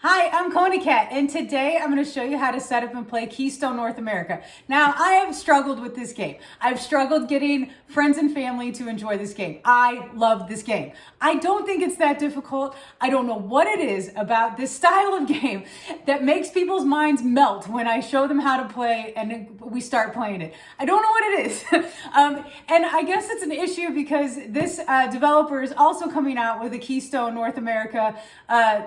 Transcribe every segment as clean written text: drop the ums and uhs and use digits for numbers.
Hi, I'm Coney Cat, and today I'm going to show you how to set up and play Keystone North America. Now, I have struggled with this game. I've struggled getting friends and family to enjoy this game. I love this game. I don't think it's that difficult. I don't know what it is about this style of game that makes people's minds melt when I show them how to play and we start playing it. I don't know what it is. And I guess it's an issue because this developer is also coming out with a Keystone North America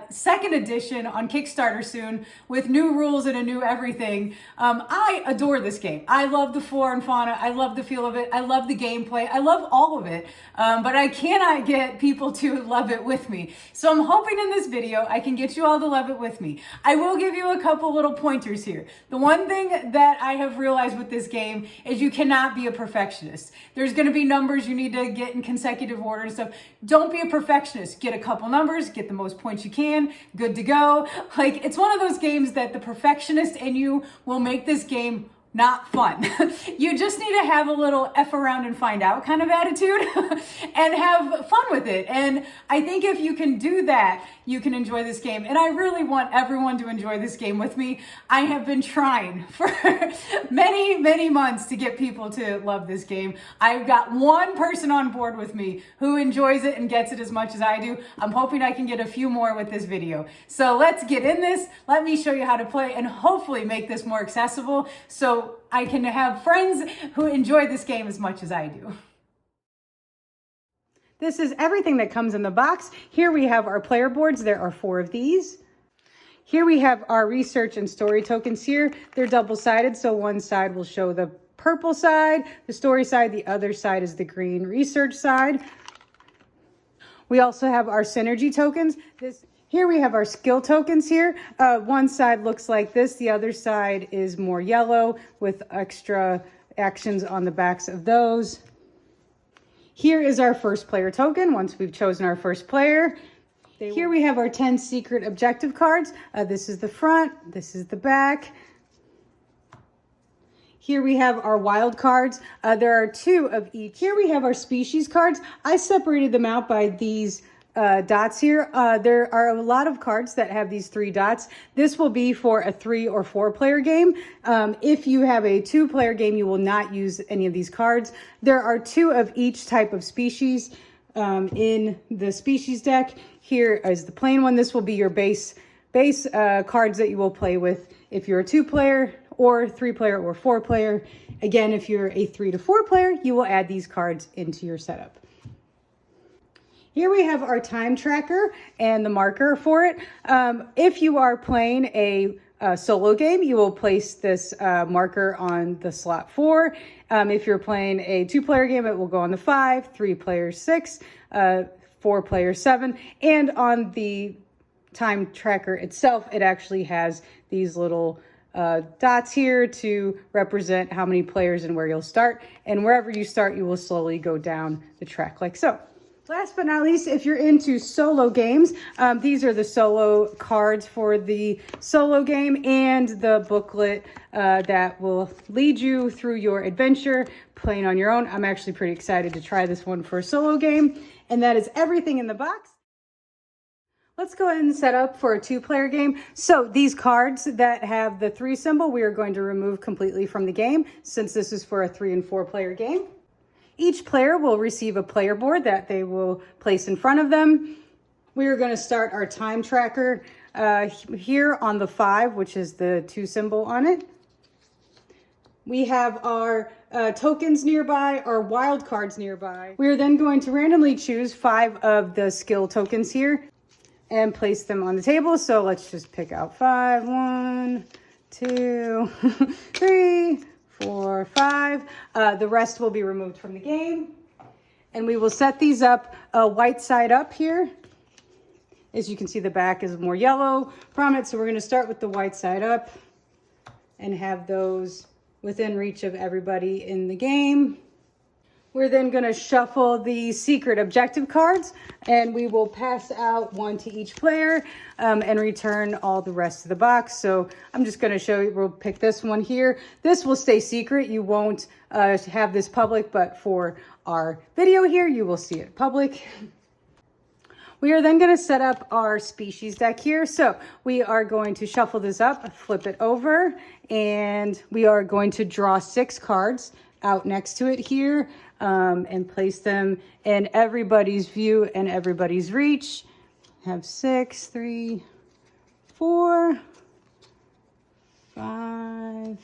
second edition on Kickstarter soon with new rules and a new everything. I adore this game. I love the flora and fauna. I love the feel of it. I love the gameplay. I love all of it. But I cannot get people to love it with me. So I'm hoping in this video I can get you all to love it with me. I will give you a couple little pointers here. The one thing that I have realized with this game is you cannot be a perfectionist. There's going to be numbers you need to get in consecutive order and stuff. Don't be a perfectionist. Get a couple numbers, get the most points you can, good to go. Like, it's one of those games that the perfectionist in you will make this game not fun. You just need to have a little F around and find out kind of attitude and have fun with it. And I think if you can do that, you can enjoy this game. And I really want everyone to enjoy this game with me. I have been trying for many months to get people to love this game. I've got one person on board with me who enjoys it and gets it as much as I do. I'm hoping I can get a few more with this video. So let's get in this. Let me show you how to play and hopefully make this more accessible so I can have friends who enjoy this game as much as I do. This is everything that comes in the box. Here we have our player boards. There are 4 of these. Here we have our research and story tokens here. They're double-sided, so one side will show the purple side, the story side, the other side is the green research side. We also have our synergy tokens. Here we have our skill tokens here. One side looks like this. The other side is more yellow with extra actions on the backs of those. Here is our first player token once we've chosen our first player. Here we have our 10 secret objective cards. This is the front, this is the back. Here we have our wild cards. There are 2 of each. Here we have our species cards. I separated them out by these dots here. There are a lot of cards that have these 3 dots. This will be for a 3 or 4 player game. If you have a 2 player game, you will not use any of these cards. There are 2 of each type of species in the species deck. Here is the plain one. This will be your base cards that you will play with if you're a 2 player or 3 player or 4 player. Again, if you're a 3 to 4 player, you will add these cards into your setup. Here we have our time tracker and the marker for it. If you are playing a solo game, you will place this marker on the slot 4. If you're playing a 2-player game, it will go on the 5, 3 players 6, 4 players 7. And on the time tracker itself, it actually has these little dots here to represent how many players and where you'll start. And wherever you start, you will slowly go down the track like so. Last but not least, if you're into solo games, these are the solo cards for the solo game and the booklet that will lead you through your adventure playing on your own. I'm actually pretty excited to try this one for a solo game, and that is everything in the box. Let's go ahead and set up for a 2-player game. So these cards that have the 3 symbol, we are going to remove completely from the game since this is for a 3 and 4 player game. Each player will receive a player board that they will place in front of them. We are going to start our time tracker here on the 5, which is the 2 symbol on it. We have our tokens nearby, our wild cards nearby. We are then going to randomly choose 5 of the skill tokens here and place them on the table. So let's just pick out 5. 1, 2, 3, 4, 5. The rest will be removed from the game. And we will set these up white side up here. As you can see, the back is more yellow from it. So we're going to start with the white side up and have those within reach of everybody in the game. We're then going to shuffle the secret objective cards, and we will pass out 1 to each player and return all the rest of the box. So I'm just going to show you, we'll pick this one here. This will stay secret. You won't have this public, but for our video here, you will see it public. We are then going to set up our species deck here. So we are going to shuffle this up, flip it over, and we are going to draw 6 cards out next to it here and place them in everybody's view and everybody's reach. Have 6, 3, 4, 5,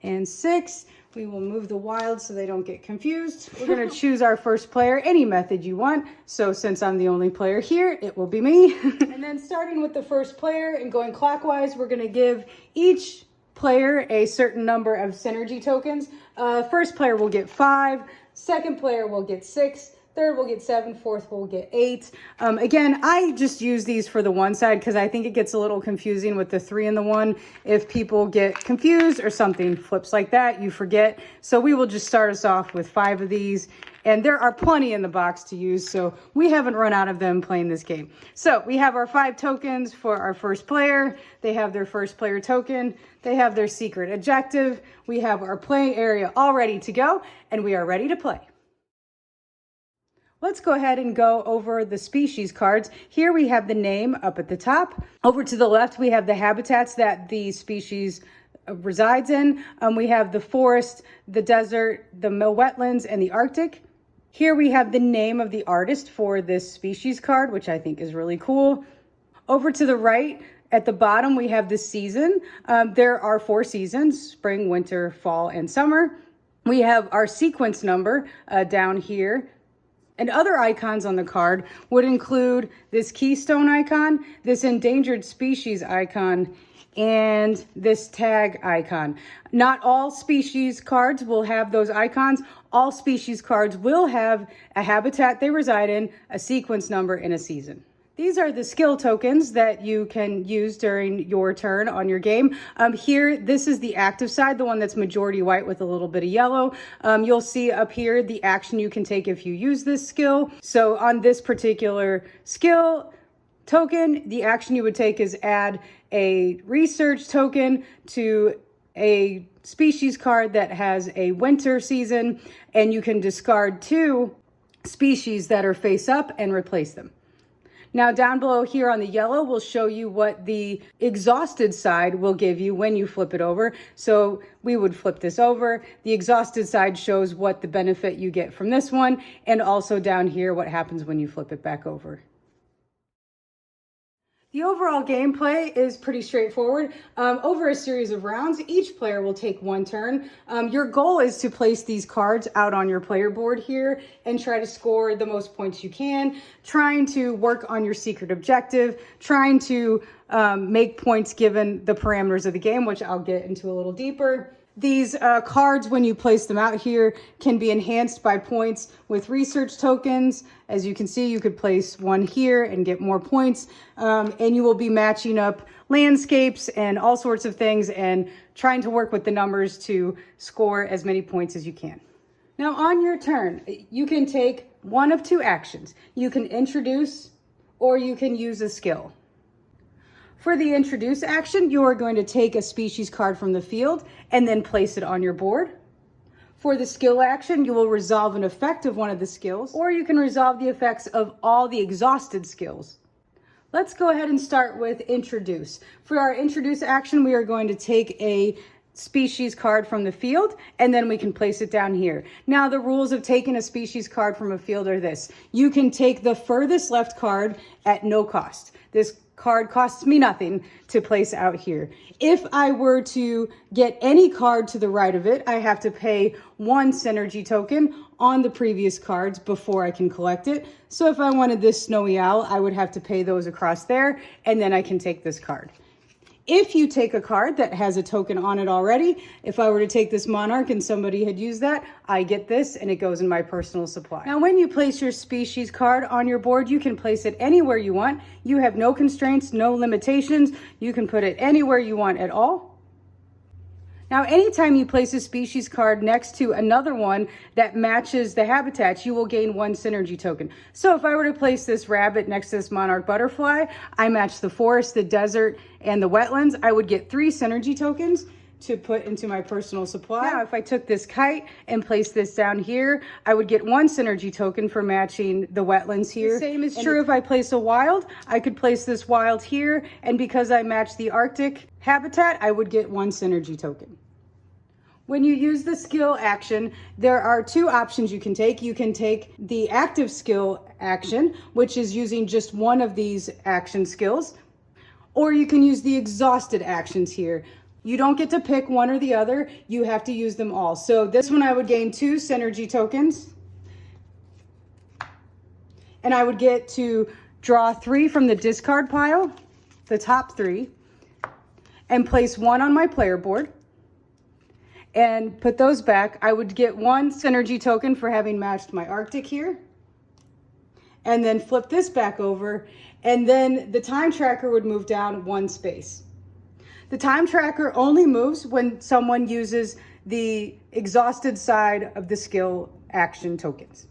and 6. We will move the wild so they don't get confused. We're going to choose our first player any method you want. So since I'm the only player here, it will be me. And then starting with the first player and going clockwise, we're going to give each player a certain number of synergy tokens. First player will get 5, second player will get 6, third will get 7, fourth will get 8. Again, I just use these for the one side because I think it gets a little confusing with the 3 and the 1. If people get confused or something flips like that, you forget. So we will just start us off with 5 of these. And there are plenty in the box to use, so we haven't run out of them playing this game. So we have our 5 tokens for our first player. They have their first player token. They have their secret objective. We have our play area all ready to go, and we are ready to play. Let's go ahead and go over the species cards. Here we have the name up at the top. Over to the left, we have the habitats that the species resides in. We have the forest, the desert, the wetlands, and the Arctic. Here we have the name of the artist for this species card, which I think is really cool. Over to the right, at the bottom, we have the season. There are 4 seasons: spring, winter, fall, and summer. We have our sequence number down here. And other icons on the card would include this Keystone icon, this endangered species icon, and this tag icon. Not all species cards will have those icons. All species cards will have a habitat they reside in, a sequence number, and a season. These are the skill tokens that you can use during your turn on your game. Here, this is the active side, the one that's majority white with a little bit of yellow. You'll see up here the action you can take if you use this skill. So on this particular skill token, the action you would take is add a research token to a species card that has a winter season, and you can discard 2 species that are face up and replace them. Now down below here on the yellow, we'll show you what the exhausted side will give you when you flip it over. So we would flip this over. The exhausted side shows what the benefit you get from this one, and also down here what happens when you flip it back over. The overall gameplay is pretty straightforward. Over a series of rounds, each player will take 1 turn. Your goal is to place these cards out on your player board here and try to score the most points you can, trying to work on your secret objective, trying to make points given the parameters of the game, which I'll get into a little deeper. These cards, when you place them out here, can be enhanced by points with research tokens. As you can see, you could place 1 here and get more points. And you will be matching up landscapes and all sorts of things and trying to work with the numbers to score as many points as you can. Now on your turn, you can take one of 2 actions. You can introduce or you can use a skill. For the introduce action, you are going to take a species card from the field and then place it on your board. For the skill action, you will resolve an effect of one of the skills, or you can resolve the effects of all the exhausted skills. Let's go ahead and start with introduce. For our introduce action, we are going to take a species card from the field, and then we can place it down here. Now, the rules of taking a species card from a field are this. You can take the furthest left card at no cost. This card costs me nothing to place out here. If I were to get any card to the right of it, I have to pay 1 synergy token on the previous cards before I can collect it. So if I wanted this snowy owl, I would have to pay those across there, and then I can take this card. If you take a card that has a token on it already, if I were to take this monarch and somebody had used that, I get this and it goes in my personal supply. Now, when you place your species card on your board, you can place it anywhere you want. You have no constraints, no limitations. You can put it anywhere you want at all. Now, anytime you place a species card next to another one that matches the habitats, you will gain 1 synergy token. So if I were to place this rabbit next to this monarch butterfly, I match the forest, the desert, and the wetlands, I would get 3 synergy tokens. to put into my personal supply. Now, if I took this kite and placed this down here, I would get 1 synergy token for matching the wetlands here. The same is true if I place a wild. I could place this wild here, and because I match the Arctic habitat, I would get 1 synergy token. When you use the skill action, there are 2 options you can take. You can take the active skill action, which is using just one of these action skills, or you can use the exhausted actions here. You don't get to pick one or the other. You have to use them all. So this one I would gain 2 synergy tokens, and I would get to draw 3 from the discard pile, the top 3, and place 1 on my player board. And put those back. I would get 1 synergy token for having matched my Arctic here. And then flip this back over, and then the time tracker would move down 1 space. The time tracker only moves when someone uses the exhausted side of the skill action tokens.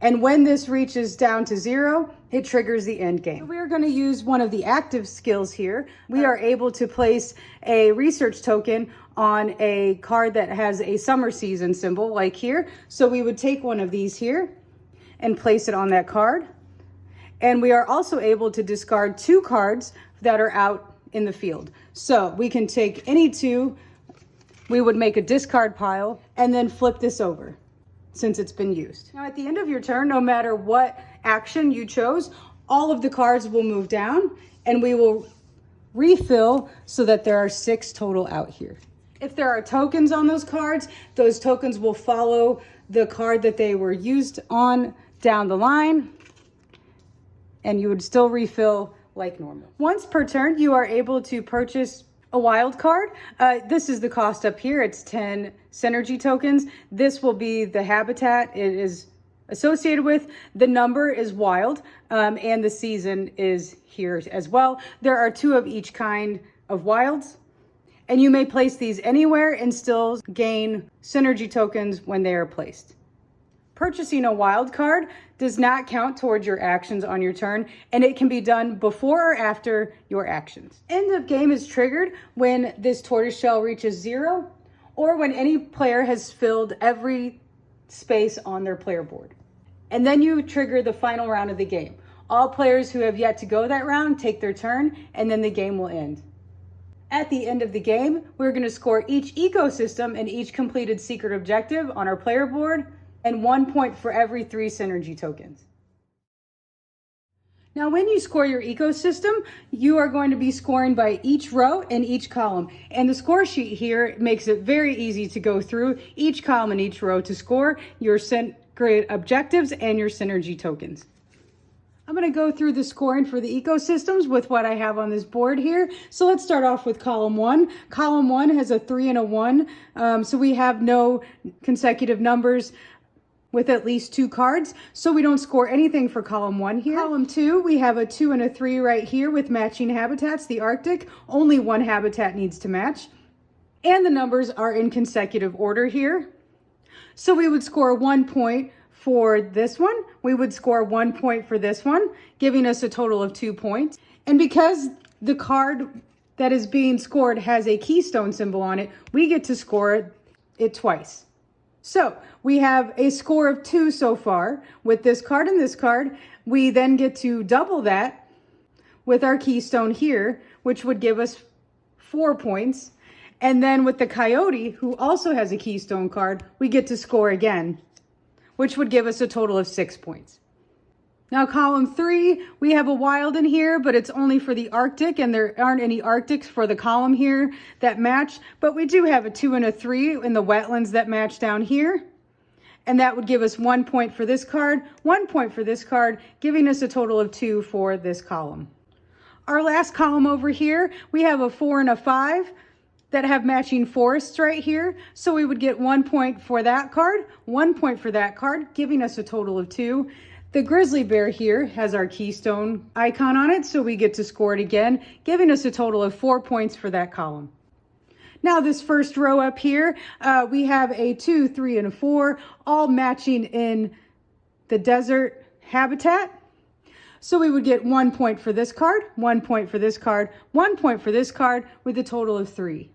And when this reaches down to 0, it triggers the end game. So we are going to use one of the active skills here. We are able to place a research token on a card that has a summer season symbol, like here. So we would take one of these here and place it on that card. And we are also able to discard 2 cards that are out in the field. So we can take any 2, we would make a discard pile, and then flip this over since it's been used. Now at the end of your turn, no matter what action you chose, all of the cards will move down, and we will refill so that there are 6 total out here. If there are tokens on those cards, those tokens will follow the card that they were used on down the line, and you would still refill like normal. Once per turn, you are able to purchase a wild card. This is the cost up here. It's 10 synergy tokens. This will be the habitat it is associated with. The number is wild, and the season is here as well. There are 2 of each kind of wilds, and you may place these anywhere and still gain synergy tokens when they are placed. Purchasing a wild card does not count towards your actions on your turn, and it can be done before or after your actions. End of game is triggered when this tortoiseshell reaches 0, or when any player has filled every space on their player board. And then you trigger the final round of the game. All players who have yet to go that round take their turn, and then the game will end. At the end of the game, we're going to score each ecosystem and each completed secret objective on our player board, and 1 point for every 3 synergy tokens. Now, when you score your ecosystem, you are going to be scoring by each row and each column. And the score sheet here makes it very easy to go through each column and each row to score your secret objectives and your synergy tokens. I'm going to go through the scoring for the ecosystems with what I have on this board here. So let's start off with column 1. Column 1 has a 3 and a 1, so we have no consecutive numbers with at least 2 cards, so we don't score anything for column 1 here. Column 2, we have a 2 and a 3 right here with matching habitats, the Arctic. Only 1 habitat needs to match, and the numbers are in consecutive order here. So we would score 1 point for this one. We would score 1 point for this one, giving us a total of 2 points. And because the card that is being scored has a Keystone symbol on it, we get to score it twice. So we have a score of 2 so far with this card and this card. We then get to double that with our Keystone here, which would give us 4 points. And then with the Coyote, who also has a Keystone card, we get to score again, which would give us a total of 6 points. Now, column 3, we have a wild in here, but it's only for the Arctic, and there aren't any Arctics for the column here that match. But we do have a 2 and a 3 in the wetlands that match down here. And that would give us 1 point for this card, 1 point for this card, giving us a total of 2 for this column. Our last column over here, we have a 4 and a 5 that have matching forests right here. So we would get 1 point for that card, 1 point for that card, giving us a total of 2. The grizzly bear here has our Keystone icon on it, so we get to score it again, giving us a total of 4 points for that column. Now this first row up here, we have a 2, 3, and a 4, all matching in the desert habitat. So we would get 1 point for this card, 1 point for this card, 1 point for this card, with a total of 3.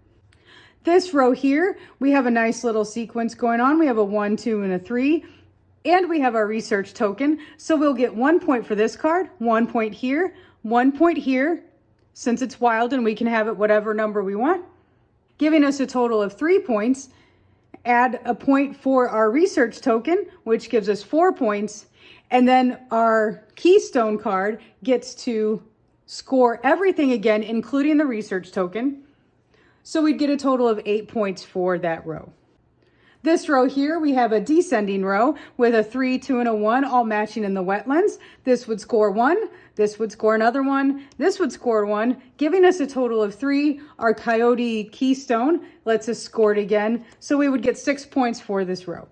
This row here, we have a nice little sequence going on. We have a 1, 2, and a 3, and we have our research token. So we'll get 1 point for this card, 1 point here, 1 point here, since it's wild and we can have it whatever number we want, giving us a total of 3 points. Add a point for our research token, which gives us 4 points. And then our Keystone card gets to score everything again, including the research token. So we'd get a total of 8 points for that row. This row here, we have a descending row with a 3, 2, and a 1, all matching in the wetlands. This would score 1, this would score another 1, this would score 1, giving us a total of 3. Our Coyote Keystone lets us score it again, so we would get 6 points for this row.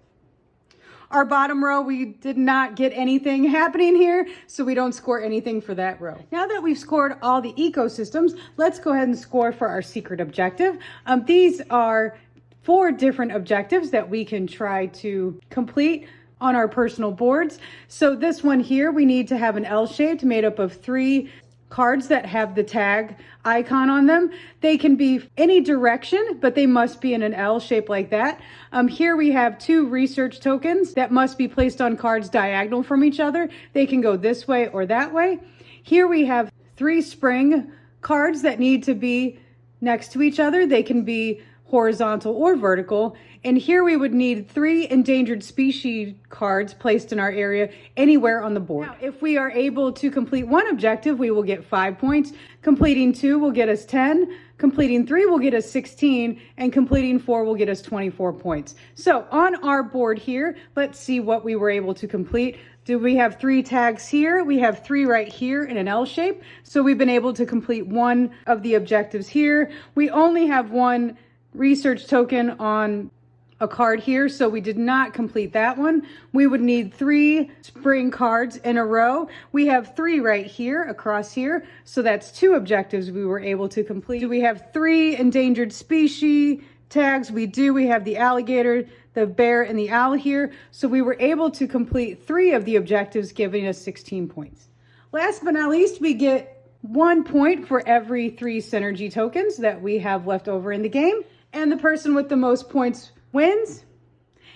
Our bottom row, we did not get anything happening here, so we don't score anything for that row. Now that we've scored all the ecosystems, let's go ahead and score for our secret objective. These are 4 different objectives that we can try to complete on our personal boards. So this one here, we need to have an L-shaped made up of 3 cards that have the tag icon on them. They can be any direction, but they must be in an L shape like that. Here we have 2 research tokens that must be placed on cards diagonal from each other. They can go this way or that way. Here we have 3 spring cards that need to be next to each other. They can be horizontal or vertical. And here we would need 3 endangered species cards placed in our area anywhere on the board. Now, if we are able to complete 1 objective, we will get 5 points. Completing 2 will get us 10. Completing 3 will get us 16. And completing 4 will get us 24 points. So on our board here, let's see what we were able to complete. Do we have 3 tags here? We have 3 right here in an L shape. So we've been able to complete 1 of the objectives here. We only have 1 research token on a card here, so we did not complete that one. We would need 3 spring cards in a row. We have 3 right here across here, so that's 2 objectives we were able to complete. Do we have 3 endangered species tags? We do. We have the alligator, the bear, and the owl here, so we were able to complete 3 of the objectives, giving us 16 points. Last but not least, we get 1 point for every 3 synergy tokens that we have left over in the game, and the person with the most points wins.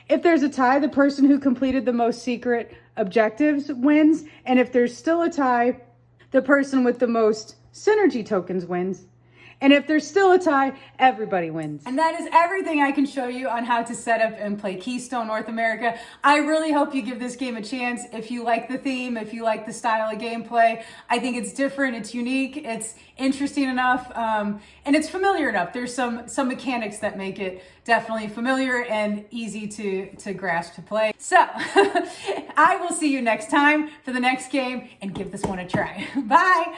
If there's a tie, the person who completed the most secret objectives wins. And if there's still a tie, the person with the most synergy tokens wins. And if there's still a tie, everybody wins. And that is everything I can show you on how to set up and play Keystone North America. I really hope you give this game a chance. If you like the theme, if you like the style of gameplay, I think it's different, it's unique, it's interesting enough, and it's familiar enough. There's some mechanics that make it definitely familiar and easy to grasp to play. So I will see you next time for the next game, and give this one a try. Bye.